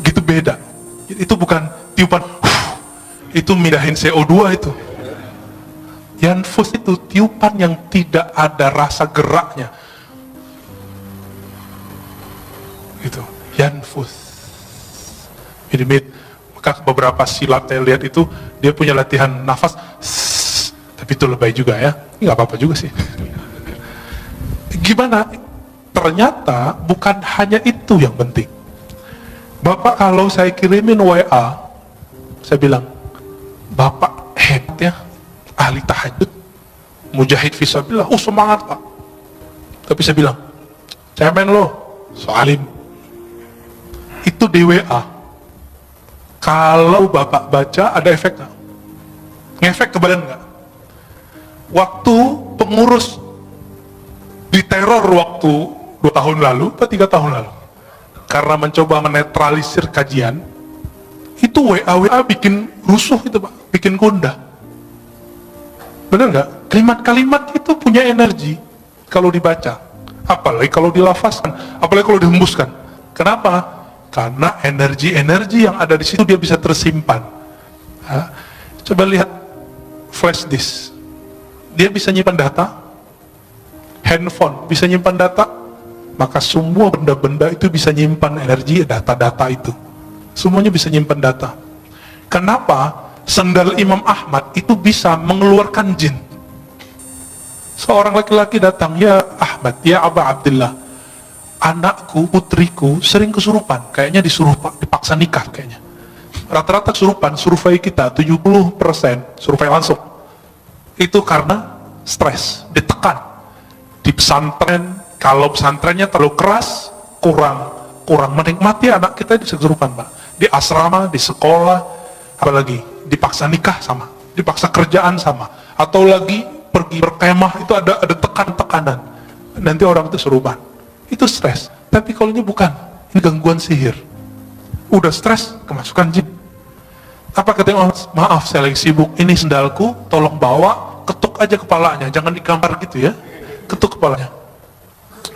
Gitu beda. Itu bukan tiupan itu mindahin CO2 itu. Yanfuth itu tiupan yang tidak ada rasa geraknya. Gitu. Yanfuth. Mirip. Maka beberapa silat saya lihat itu dia punya latihan nafas. Tapi itu lebay juga ya. Ini nggak apa-apa juga sih. Gimana? Ternyata bukan hanya itu yang penting. Bapak kalau saya kirimin WA, saya bilang, Bapak hebat ya, ahli tahajud, mujahid fisabilillah, semangat Pak. Tapi saya bilang, cemen lo, soalim. Itu di WA. Kalau Bapak baca, ada efek nggak? Ngefek ke badan nggak? Waktu pengurus diteror waktu 2 tahun lalu, atau 3 tahun lalu, karena mencoba menetralisir kajian, itu WA bikin rusuh itu Pak, bikin gundah. Benar nggak? Kalimat-kalimat itu punya energi kalau dibaca, apalagi kalau dilafazkan, apalagi kalau dihembuskan. Kenapa? Karena energi-energi yang ada di situ dia bisa tersimpan. Coba lihat flash disk, dia bisa nyimpan data. Handphone bisa nyimpan data, maka semua benda-benda itu bisa nyimpan energi, data-data itu. Semuanya bisa nyimpan data. Kenapa sendal Imam Ahmad itu bisa mengeluarkan jin? Seorang laki-laki datang, ya Ahmad, ya Aba Abdullah, anakku, putriku sering kesurupan, kayaknya dipaksa nikah kayaknya. Rata-rata kesurupan, survei kita 70%, survei langsung, itu karena stres, ditekan. Di pesantren, kalau pesantrennya terlalu keras, kurang menikmati anak kita bisa kesurupan, Pak. Di asrama, di sekolah, apalagi dipaksa nikah sama, dipaksa kerjaan sama, atau lagi pergi berkemah itu ada tekanan, nanti orang itu kesurupan. Itu stres. Tapi kalau ini bukan, ini gangguan sihir. Udah stres, kemasukan jin. Apa katanya? Maaf, saya lagi sibuk, ini sendalku, tolong bawa, ketuk aja kepalanya, jangan digambar gitu ya, ketuk kepalanya.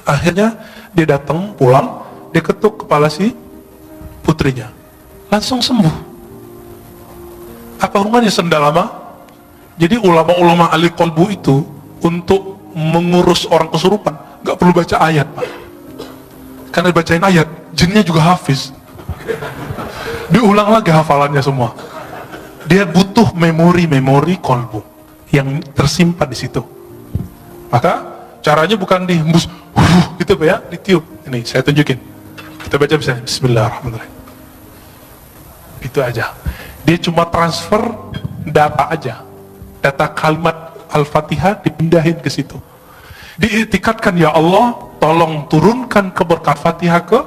Akhirnya dia datang pulang, dia ketuk kepala si putrinya, langsung sembuh. Apa hubungannya sendal lama? Jadi ulama-ulama ahli kolbu itu untuk mengurus orang kesurupan nggak perlu baca ayat, Pak. Karena dibacain ayat, jinnya juga hafiz. Diulang lagi hafalannya semua. Dia butuh memori kolbu yang tersimpan di situ. Maka caranya bukan dihembus gitu Pak ya, ditiup. Ini saya tunjukin. Kita baca bisa. Bismillahirrahmanirrahim. Itu aja. Dia cuma transfer data aja. Data kalimat Al-Fatihah dipindahin ke situ. Diiktikadkan, ya Allah, tolong turunkan keberkahan Fatihah ke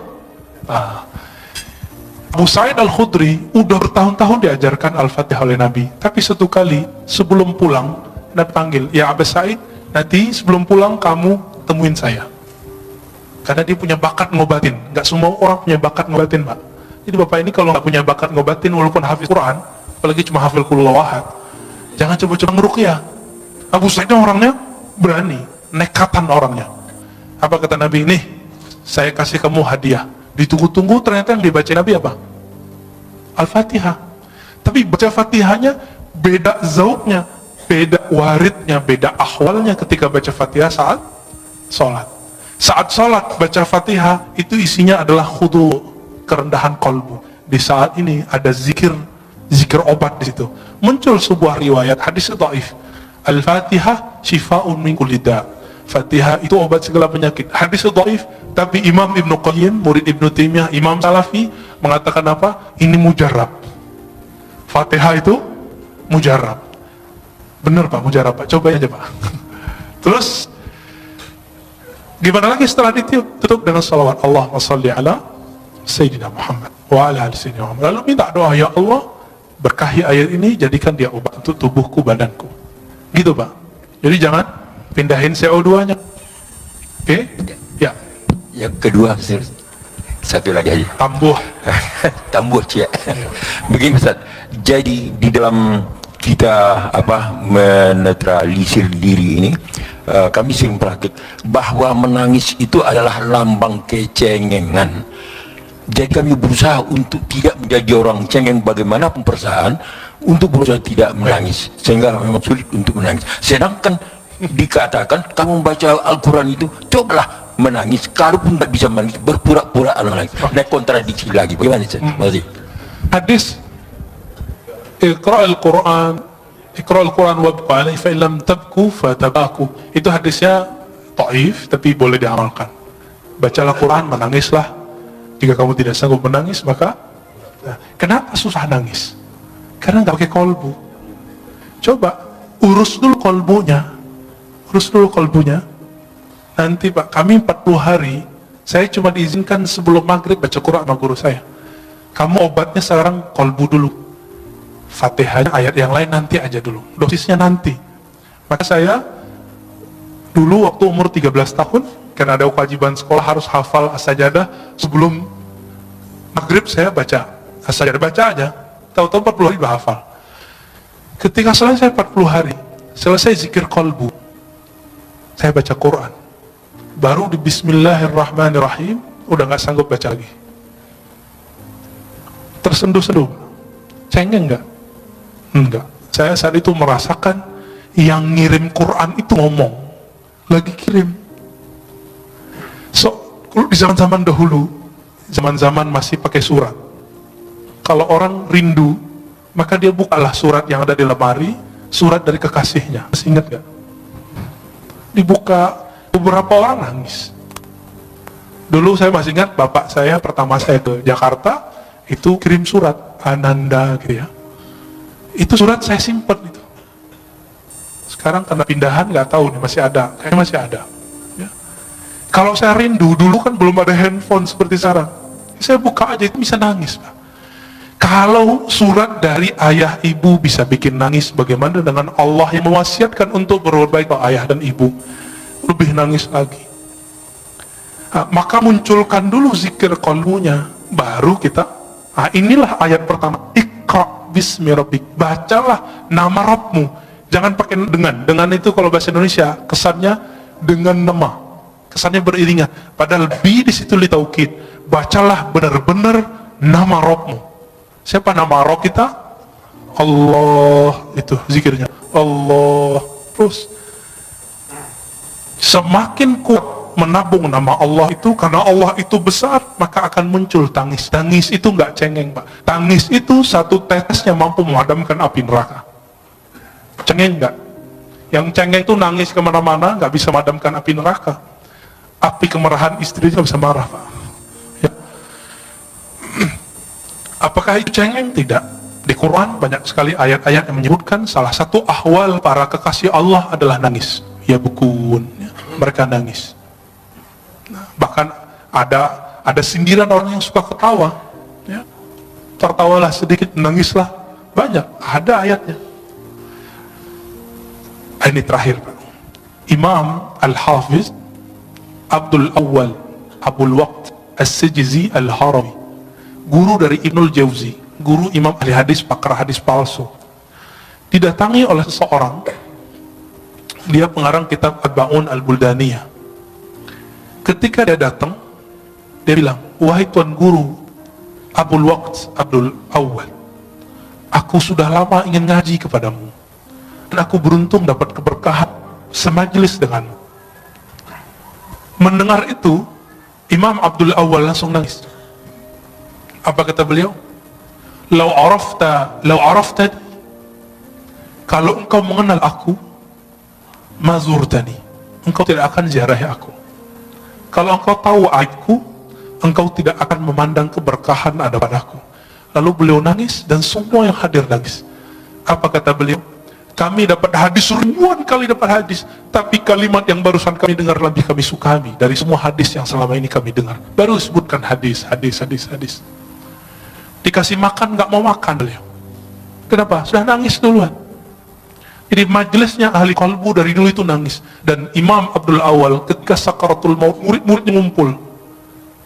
Abu Sa'id Al-Khudri udah bertahun-tahun diajarkan Al-Fatihah oleh Nabi, tapi satu kali sebelum pulang Nabi panggil, ya Abu Sa'id, nanti sebelum pulang kamu temuin saya, karena dia punya bakat ngobatin. Nggak semua orang punya bakat ngobatin, Pak. Jadi Bapak ini kalau nggak punya bakat ngobatin, walaupun hafiz Quran, apalagi cuma hafal qul huwallahu ahad, jangan coba-coba ngeruqyah. Abu Sa'id orangnya berani, nekatan orangnya. Apa kata Nabi? Nih, saya kasih kamu hadiah. Ditunggu-tunggu, ternyata yang dibaca Nabi apa? Al-Fatihah. Tapi baca Fatihahnya beda zauknya, beda waridnya, beda ahwalnya ketika baca Fatihah saat sholat. Saat sholat baca Fatihah itu isinya adalah khudu, kerendahan kolbu. Di saat ini ada zikir obat di situ. Muncul sebuah riwayat hadis dhaif, Al-Fatihah shifa'un min kulli da'. Fatihah itu obat segala penyakit. Hadis dhaif, tapi Imam Ibnu Qayyim, murid Ibnu Taimiyah, Imam Salafi mengatakan apa? Ini mujarab. Fatihah itu mujarab. Bener Pak, mujarab Pak. Coba aja Pak. Terus gimana lagi setelah ditiup? Tutup dengan salawat, Allahumma shalli ala Sayyidina Muhammad wa ala ali Sayyidina Muhammad. Lalu minta doa, ya Allah, berkahi ayat ini, jadikan dia obat untuk tubuhku, badanku. Gitu Pak. Jadi jangan pindahin CO2-nya. Oke? Ya. Yang kedua, satu lagi aja. Tambuh. Tambuh, Cik. Begini Ustaz. Jadi di dalam kita menetralisir diri ini, kami sering praktik bahwa menangis itu adalah lambang kecengengan. Jadi kami berusaha untuk tidak menjadi orang cengeng bagaimanapun perasaan, untuk berusaha tidak menangis, sehingga memang sulit untuk menangis. Sedangkan dikatakan kamu membaca Al-Quran itu cobalah menangis, kalaupun tidak bisa menangis berpura-pura menangis. Nah, kontradiksi lagi. Bagaimana sih? Hadis Iqra al-Quran wabku alaihi fa illam tabku fatabaku. Itu hadisnya dhaif tapi boleh diamalkan. Bacalah Quran, menangislah. Jika kamu tidak sanggup menangis, maka kenapa susah nangis? Karena nggak pakai kolbu. Coba urus dulu kolbunya. Nanti Pak, kami 40 hari, saya cuma diizinkan sebelum maghrib baca Quran sama guru saya. Kamu obatnya sekarang kolbu dulu. Fatihahnya, ayat yang lain nanti aja dulu. Dosisnya nanti. Maka saya dulu waktu umur 13 tahun, karena ada kewajiban sekolah harus hafal as-sajadah, sebelum maghrib saya baca as-sajadah, baca aja. Tahu-tahu 40 hari udah hafal. Ketika selesai 40 hari, selesai zikir kolbu, saya baca Quran. Baru di Bismillahirrahmanirrahim, udah gak sanggup baca lagi. Tersenduh-senduh. Cengeng gak? Enggak. Saya saat itu merasakan yang ngirim Quran itu ngomong, lagi kirim. So, di zaman-zaman dahulu, zaman-zaman masih pakai surat, kalau orang rindu, maka dia bukalah surat yang ada di lemari, surat dari kekasihnya. Masih ingat gak? Dibuka, beberapa orang nangis. Dulu saya masih ingat, bapak saya pertama saya ke Jakarta, itu kirim surat, Ananda gitu ya. Itu surat saya simpen itu. Sekarang karena pindahan nggak tahu nih, masih ada, kayaknya masih ada. Ya. Kalau saya rindu, dulu kan belum ada handphone seperti sekarang. Saya buka aja itu bisa nangis, Pak. Kalau surat dari ayah ibu bisa bikin nangis, bagaimana dengan Allah yang mewasiatkan untuk berbuat baik ke ayah dan ibu? Lebih nangis lagi. Nah, maka munculkan dulu zikir qalbunya, baru kita. Nah, inilah ayat pertama. Iqra bismi rabbik. Bacalah nama Rabbmu. Jangan pakai dengan. Dengan itu kalau bahasa Indonesia kesannya dengan nama. Kesannya beriringan. Padahal bi di situ litaukid. Bacalah benar-benar nama Rabbmu. Siapa nama Rabb kita? Allah, itu zikirnya. Allah. Terus semakin kuat menabung nama Allah itu, karena Allah itu besar, maka akan muncul tangis. Tangis itu nggak cengeng, Pak. Tangis itu satu tetesnya mampu memadamkan api neraka. Cengeng nggak? Yang cengeng itu nangis kemana-mana, nggak bisa memadamkan api neraka. Api kemarahan istrinya bisa marah, Pak. Ya. Apakah itu cengeng? Tidak. Di Quran banyak sekali ayat-ayat yang menyebutkan salah satu ahwal para kekasih Allah adalah nangis. Ya bukun, ya. Mereka nangis. Nah, bahkan ada sindiran orang yang suka ketawa. Ya. Tertawalah sedikit, nangislah banyak. Ada ayatnya. Ini terakhir, Pak. Imam Al-Hafiz Abdul Awwal Abul Waqt As-Sijizi Al-Harawi, guru dari Ibnul Jauzi, guru imam ahli hadis, pakar hadis palsu, didatangi oleh seseorang. Dia pengarang kitab Arba'un Al-Buldaniyah. Ketika dia datang, dia bilang, wahai tuan guru Abul Waqt Abdul Awwal, aku sudah lama ingin ngaji kepadamu, dan aku beruntung dapat keberkahan semajlis denganmu. Mendengar itu, Imam Abdul Awwal langsung nangis. Apa kata beliau? Lau arafta, kalau engkau mengenal aku, mazurtani, engkau tidak akan ziarahi aku. Kalau engkau tahu aibku, engkau tidak akan memandang keberkahan ada padaku. Lalu beliau nangis dan semua yang hadir nangis. Apa kata beliau? Kami dapat hadis, ribuan kali dapat hadis, tapi kalimat yang barusan kami dengar lebih kami sukami dari semua hadis yang selama ini kami dengar. Baru sebutkan hadis. Dikasih makan nggak mau makan beliau. Kenapa? Sudah nangis duluan. Jadi majelisnya ahli qalbu dari dulu itu nangis. Dan Imam Abdul Awwal ketika sakaratul maut, murid-muridnya ngumpul.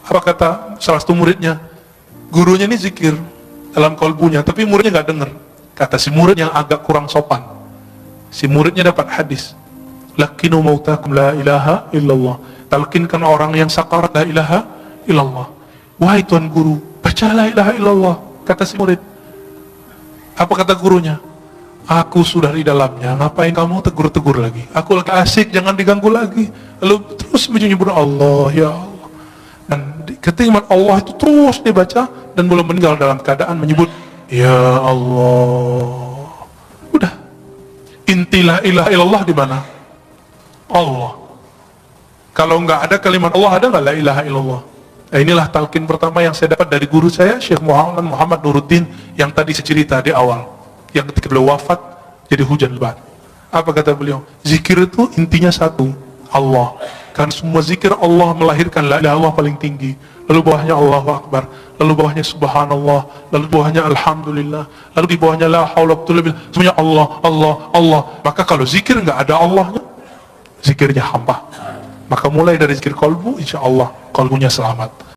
Apa kata salah satu muridnya? Gurunya ini zikir dalam qalbunya, tapi muridnya nggak dengar. Kata si murid yang agak kurang sopan, si muridnya dapat hadis, lakinu mautakum la ilaha illallah, talkinkan orang yang sakarat la ilaha illallah. Wahai tuan guru, baca la ilaha illallah. Kata si murid. Apa kata gurunya? Aku sudah di dalamnya, ngapain kamu tegur-tegur lagi? Aku lagi asik, jangan diganggu lagi. Lalu terus menyebut Allah, ya Allah. Dan ketika Allah itu terus dibaca, dan belum meninggal dalam keadaan menyebut ya Allah. Udah. Inti la ilaha illallah di mana? Allah. Kalau nggak ada kalimat Allah, ada nggak la ilaha illallah? Nah, inilah talqin pertama yang saya dapat dari guru saya, Syekh Muhammad Nuruddin, yang tadi saya cerita di awal, yang ketika beliau wafat jadi hujan lebat. Apa kata beliau? Zikir itu intinya satu, Allah. Karena semua zikir Allah melahirkan la ilaha illallah paling tinggi, lalu bawahnya Allahu Akbar, lalu bawahnya Subhanallah, lalu bawahnya Alhamdulillah, lalu di bawahnya la haula wala quwwata illa billah, semuanya Allah, Allah, Allah. Maka kalau zikir nggak ada Allahnya, zikirnya hampa. Maka mulai dari zikir qalbu, insya Allah qalbunya selamat.